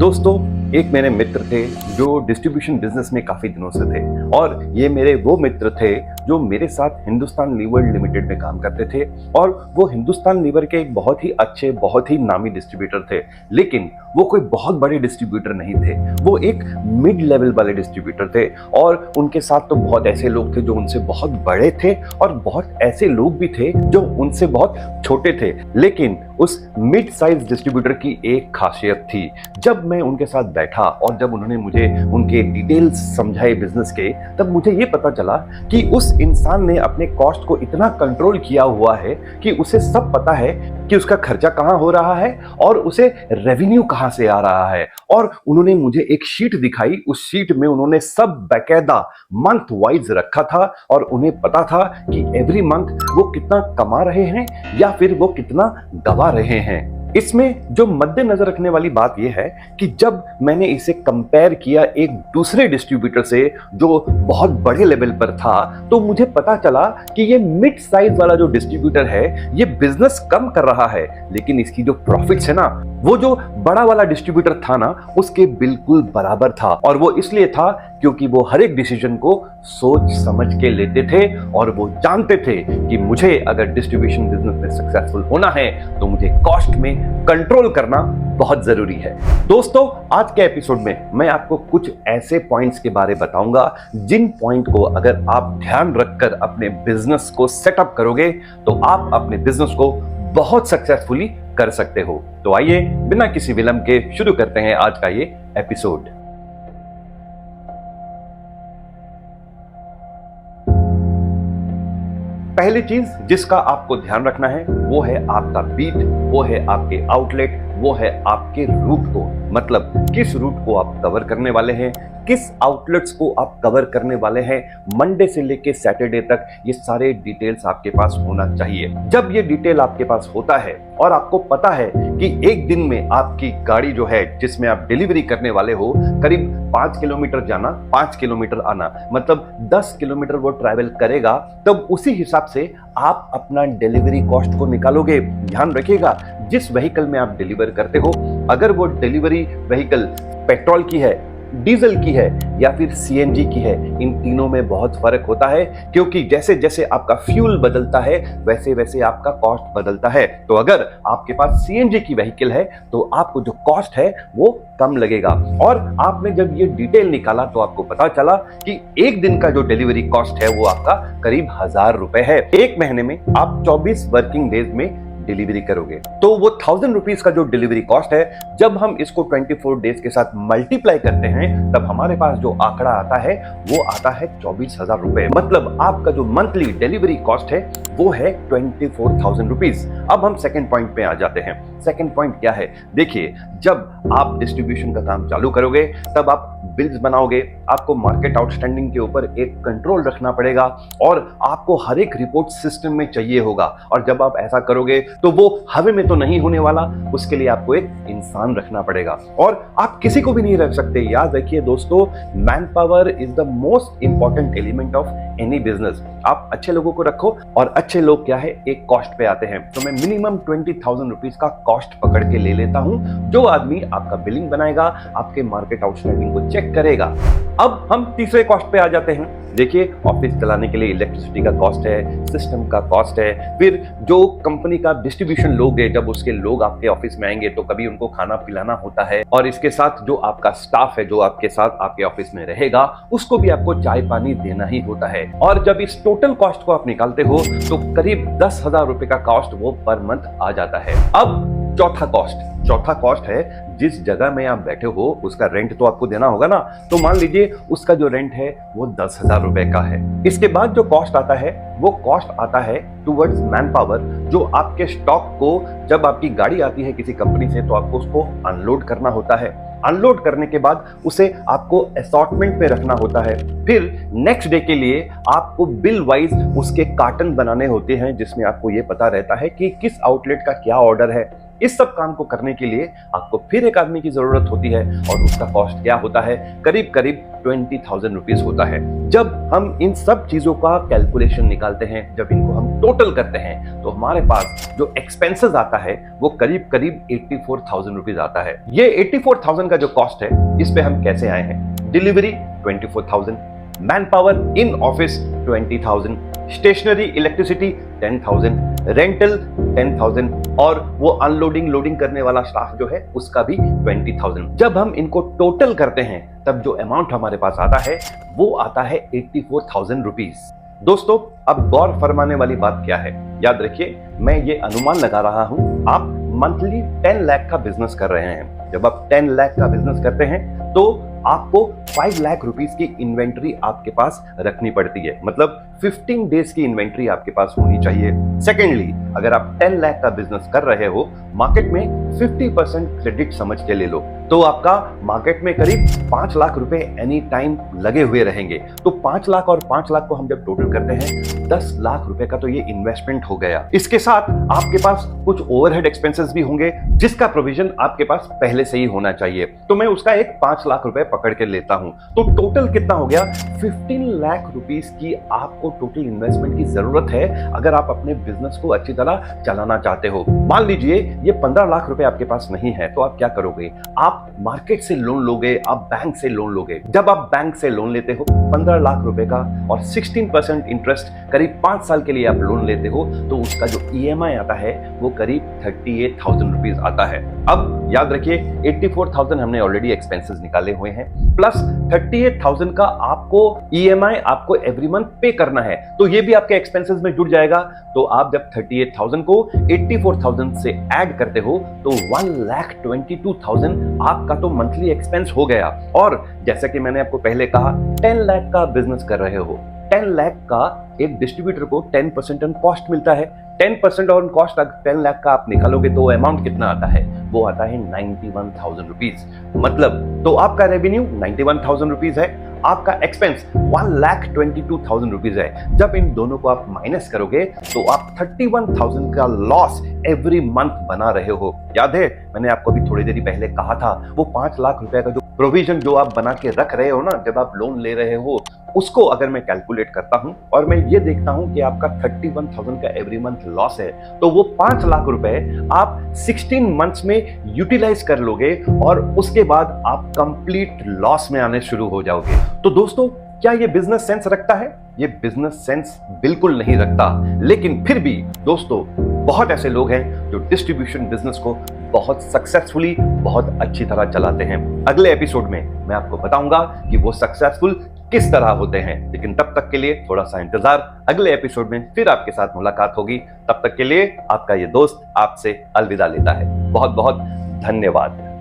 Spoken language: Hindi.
दोस्तों, एक मेरे मित्र थे जो डिस्ट्रीब्यूशन बिजनेस में काफी दिनों से थे और ये मेरे वो मित्र थे जो मेरे साथ हिंदुस्तान लीवर लिमिटेड में काम करते थे और वो हिंदुस्तान लीवर के एक बहुत ही अच्छे, बहुत ही नामी डिस्ट्रीब्यूटर थे। लेकिन वो कोई बहुत बड़े डिस्ट्रीब्यूटर नहीं थे, वो एक मिड लेवल वाले डिस्ट्रीब्यूटर थे और उनके साथ तो बहुत ऐसे लोग थे जो उनसे बहुत बड़े थे और बहुत ऐसे लोग भी थे जो उनसे बहुत छोटे थे। लेकिन उस मिड साइज डिस्ट्रीब्यूटर की एक खासियत थी। जब मैं उनके साथ बैठा और जब उन्होंने मुझे उनके डिटेल्स समझाए बिजनेस के, तब मुझे ये पता चला कि उस इंसान ने अपने कॉस्ट को इतना कंट्रोल किया हुआ है कि उसे सब पता है कि उसका खर्चा कहां हो रहा है और उसे रेवेन्यू कहां से आ रहा है। और उन्होंने मुझे एक शीट दिखाई, उस शीट में उन्होंने सब बाकायदा मंथ वाइज रखा था और उन्हें पता था कि एवरी मंथ वो कितना कमा रहे हैं या फिर वो कितना गवा रहे हैं। इसमें जो मद्देनजर रखने वाली बात यह है कि जब मैंने इसे कंपेयर किया एक दूसरे डिस्ट्रीब्यूटर से जो बहुत बड़े लेवल पर था, तो मुझे पता चला कि ये मिड साइज वाला जो डिस्ट्रीब्यूटर है ये बिजनेस कम कर रहा है, लेकिन इसकी जो प्रॉफिट्स है ना, वो जो बड़ा वाला डिस्ट्रीब्यूटर था ना उसके बिल्कुल बराबर था। और वो इसलिए था क्योंकि वो हर एक डिसीजन को सोच समझ के लेते थे और वो जानते थे कि मुझे अगर डिस्ट्रीब्यूशन बिजनेस में सक्सेसफुल होना है तो मुझे कॉस्ट में कंट्रोल करना बहुत जरूरी है। दोस्तों, आज के एपिसोड में मैं आपको कुछ ऐसे पॉइंट्स के बारे बताऊंगा जिन पॉइंट को अगर आप ध्यान रखकर अपने बिजनेस को सेटअप करोगे तो आप अपने बिजनेस को बहुत सक्सेसफुली कर सकते हो। तो आइए बिना किसी विलंब के शुरू करते हैं आज का ये एपिसोड। पहली चीज जिसका आपको ध्यान रखना है वो है आपका बीट, वो है आपके आउटलेट, वो है आपके रूट को। मतलब किस रूट को आप कवर करने वाले हैं, किस आउटलेट्स को आप कवर करने वाले हैं। मंडे से लेके सैटरडे तक ये सारे डिटेल्स आपके पास होना चाहिए। जब ये डिटेल आपके पास होता है और आपको पता है कि एक दिन में आपकी गाड़ी जो है जिसमें आप डिलीवरी करने वाले हो करीब 5 किलोमीटर जाना, 5 किलोमीटर आना, मतलब 10 किलोमीटर वो ट्रैवल करेगा, तब उसी हिसाब से आप अपना डिलीवरी कॉस्ट को निकालोगे। ध्यान रखिएगा, जिस व्हीकल में आप डिलीवर करते हो, अगर वो डिलीवरी व्हीकल पेट्रोल की है, डीजल की है या फिर सीएनजी की है, इन तीनों में बहुत फर्क होता है क्योंकि जैसे जैसे आपका फ्यूल बदलता है वैसे वैसे आपका कॉस्ट बदलता है। तो अगर आपके पास सीएनजी की व्हीकल है तो आपको जो कॉस्ट है वो कम लगेगा। और आपने जब ये डिटेल निकाला तो आपको पता चला कि एक दिन का जो डिलीवरी कॉस्ट है वो आपका करीब 1000 रुपए है। एक महीने में आप 24 वर्किंग डेज में डिलीवरी करोगे तो वो 1000 रुपीज का जो डिलीवरी कॉस्ट है, जब हम इसको 24 डेज के साथ मल्टीप्लाई करते हैं तब हमारे पास जो आंकड़ा आता है वो आता है 24,000 रुपए। मतलब आपका जो मंथली डिलीवरी कॉस्ट है वो है 24,000 रुपीज। अब हम सेकंड पॉइंट पे आ जाते हैं। सेकंड पॉइंट क्या है? देखिए, जब आप डिस्ट्रीब्यूशन का काम चालू करोगे तब आप बिल्स बनाओगे, आपको मार्केट आउटस्टैंडिंग के ऊपर एक कंट्रोल रखना पड़ेगा और आपको हर एक रिपोर्ट सिस्टम में चाहिए होगा। और जब आप ऐसा करोगे तो वो हवा में तो नहीं होने वाला, उसके लिए आपको एक इंसान रखना पड़ेगा और आप किसी को भी नहीं रख सकते। याद रखिए दोस्तों, man power is the most important element of any business. आप अच्छे लोगों को रखो और अच्छे लोग क्या है, एक कॉस्ट पे आते हैं। तो मैं मिनिमम 20,000 रुपीज का कॉस्ट पकड़ के ले लेता हूं। जो आदमी आपका बिलिंग बनाएगा, आपके मार्केट आउटस्टैंडिंग को चेक करेगा। अब हम तीसरे कॉस्ट पे आ जाते हैं। देखिए, ऑफिस चलाने के लिए इलेक्ट्रिसिटी का कॉस्ट है, सिस्टम का कॉस्ट है, फिर जो कंपनी का डिस्ट्रीब्यूशन लोग है, जब उसके लोग आपके ऑफिस में आएंगे तो कभी उनको खाना पिलाना होता है और इसके साथ जो आपका स्टाफ है जो आपके साथ आपके ऑफिस में रहेगा उसको भी आपको चाय पानी देना ही होता है। और जब इस टोटल कॉस्ट को आप निकालते हो तो करीब 10,000 रुपए का कॉस्ट वो पर मंथ आ जाता है। अब चौथा कॉस्ट है, जिस जगह में आप बैठे हो उसका रेंट तो आपको देना होगा ना। तो मान लीजिए उसका जो रेंट है वो 10,000 रुपए का है। इसके बाद जो कॉस्ट आता है वो कॉस्ट आता है टुवर्ड्स मैन पावर, जो आपके स्टॉक को, जब आपकी गाड़ी आती है किसी कंपनी से तो आपको उसको अनलोड करना होता है। अनलोड करने के बाद उसे आपको असॉर्टमेंट पे रखना होता है। फिर नेक्स्ट डे के लिए आपको बिल वाइज उसके कार्टन बनाने होते हैं जिसमें आपको ये पता रहता है कि किस आउटलेट का क्या ऑर्डर है। इस सब काम को करने के लिए आपको फिर एक आदमी की जरूरत होती है और उसका कॉस्ट क्या होता है, करीब करीब 20,000 रुपीज होता है। जब हम इन सब चीजों का कैलकुलेशन निकालते हैं, जब इनको हम टोटल करते हैं, तो हमारे पास जो एक्सपेंसेस आता है वो करीब करीब 84,000 रुपीज आता है। ये 84,000 का जो कॉस्ट है, इस पे हम कैसे आए हैं? Delivery 24,000, man power in office 20,000, stationery electricity 10,000, rental 10,000 और वो अनलोडिंग लोडिंग करने वाला स्टाफ जो है उसका भी 20,000। जब हम इनको टोटल करते हैं तब जो अमाउंट हमारे पास आता है वो आता है 84,000 रुपीज। दोस्तों, अब गौर फरमाने वाली बात क्या है, याद रखिए, मैं ये अनुमान लगा रहा हूं आप मंथली 10 लाख का बिजनेस कर रहे हैं। जब आप 10 लाख का बिजनेस करते हैं तो आपको 5 लाख रुपीस की इन्वेंट्री आपके पास रखनी पड़ती है, मतलब 15 डेज की इन्वेंट्री आपके पास होनी चाहिए। सेकेंडली, अगर आप 10 लाख का बिजनेस कर रहे हो, मार्केट में 50% क्रेडिट समझ के ले लो, तो आपका मार्केट में करीब 5 लाख रुपए एनी टाइम लगे हुए रहेंगे। तो 5 लाख और 5 लाख को हम जब टोटल करते हैं, 10 लाख रुपए का तो ये इन्वेस्टमेंट हो गया। इसके साथ आपके पास कुछ ओवरहेड एक्सपेंसेस भी होंगे जिसका प्रोविजन आपके पास पहले से ही होना चाहिए, तो मैं उसका एक 5 लाख रुपए पकड़ के लेता हूं। तो टोटल कितना हो गया? 15 लाख रुपीस की आपको टोटल इन्वेस्टमेंट की जरूरत है अगर आप अपने बिजनेस को अच्छी तरह चलाना चाहते हो। मान लीजिए ये 15 लाख रुपए आपके पास नहीं है, तो आप क्या करोगे? आप मार्केट से लोन लोगे, आप बैंक से लोन लोगे। जब आप बैंक से लोन लेते हो 15 लाख रुपए का और 16% इंटरेस्ट करीब 5 साल के लिए आप लोन लेते हो, तो उसका जो ईएमआई आता है वो करीब 38,000 रुपीज आता है। अब याद रखिए 84,000 हमने ऑलरेडी एक्सपेंसेस निकाले हुए हैं, प्लस 38,000 का आपको ईएमआई आपको एवरी मंथ पे करना है, तो ये भी आपके एक्सपेंसेस में जुड़ जाएगा। तो आप जब 38,000 को 84,000 से ऐड करते हो तो 1,22,000 आपका तो मंथली एक्सपेंस हो गया। और जैसा कि मैंने आपको पहले कहा, 10 लाख का बिजनेस कर रहे हो, 10 लाख का एक डिस्ट्रीब्यूटर को 10% ऑन कॉस्ट मिलता है। 10% ऑन कॉस्ट अगर 10 लाख का आप निकालोगे तो अमाउंट कितना आता है? वो आता है 91,000 रुपीज। मतलब तो आपका रेवेन्यू 91,000 रुपीज है, आपका एक्सपेंस 1,22,000 रुपीज है। जब इन दोनों को आप माइनस करोगे तो आप 31,000 का लॉस एवरी मंथ बना रहे हो। याद है मैंने आपको अभी थोड़ी देर पहले कहा था, वो 5 लाख रुपए का जो प्रोविजन जो आप बना के रख रहे हो ना, जब आप लोन ले रहे हो, उसको अगर मैं कैलकुलेट करता हूं और मैं ये देखता हूं कि आपका 31,000 का एवरी मंथ लॉस है, तो वो 5 लाख रुपए आप 16 मंथ्स में यूटिलाइज कर लोगे और उसके बाद आप कंप्लीट लॉस में आने शुरू हो जाओगे। तो दोस्तों, क्या ये बिजनेस सेंस रखता है? ये बिजनेस सेंस बिल्कुल नहीं रखता। लेकिन फिर भी दोस्तों, बहुत ऐसे लोग हैं जो डिस्ट्रीब्यूशन बिजनेस को बहुत सक्सेसफुली, बहुत अच्छी तरह चलाते हैं। अगले एपिसोड में मैं आपको बताऊंगा कि वो सक्सेसफुल किस तरह होते हैं। लेकिन तब तक के लिए थोड़ा सा इंतजार, अगले एपिसोड में फिर आपके साथ मुलाकात होगी। तब तक के लिए आपका ये दोस्त आपसे अलविदा लेता है। बहुत बहुत धन्यवाद।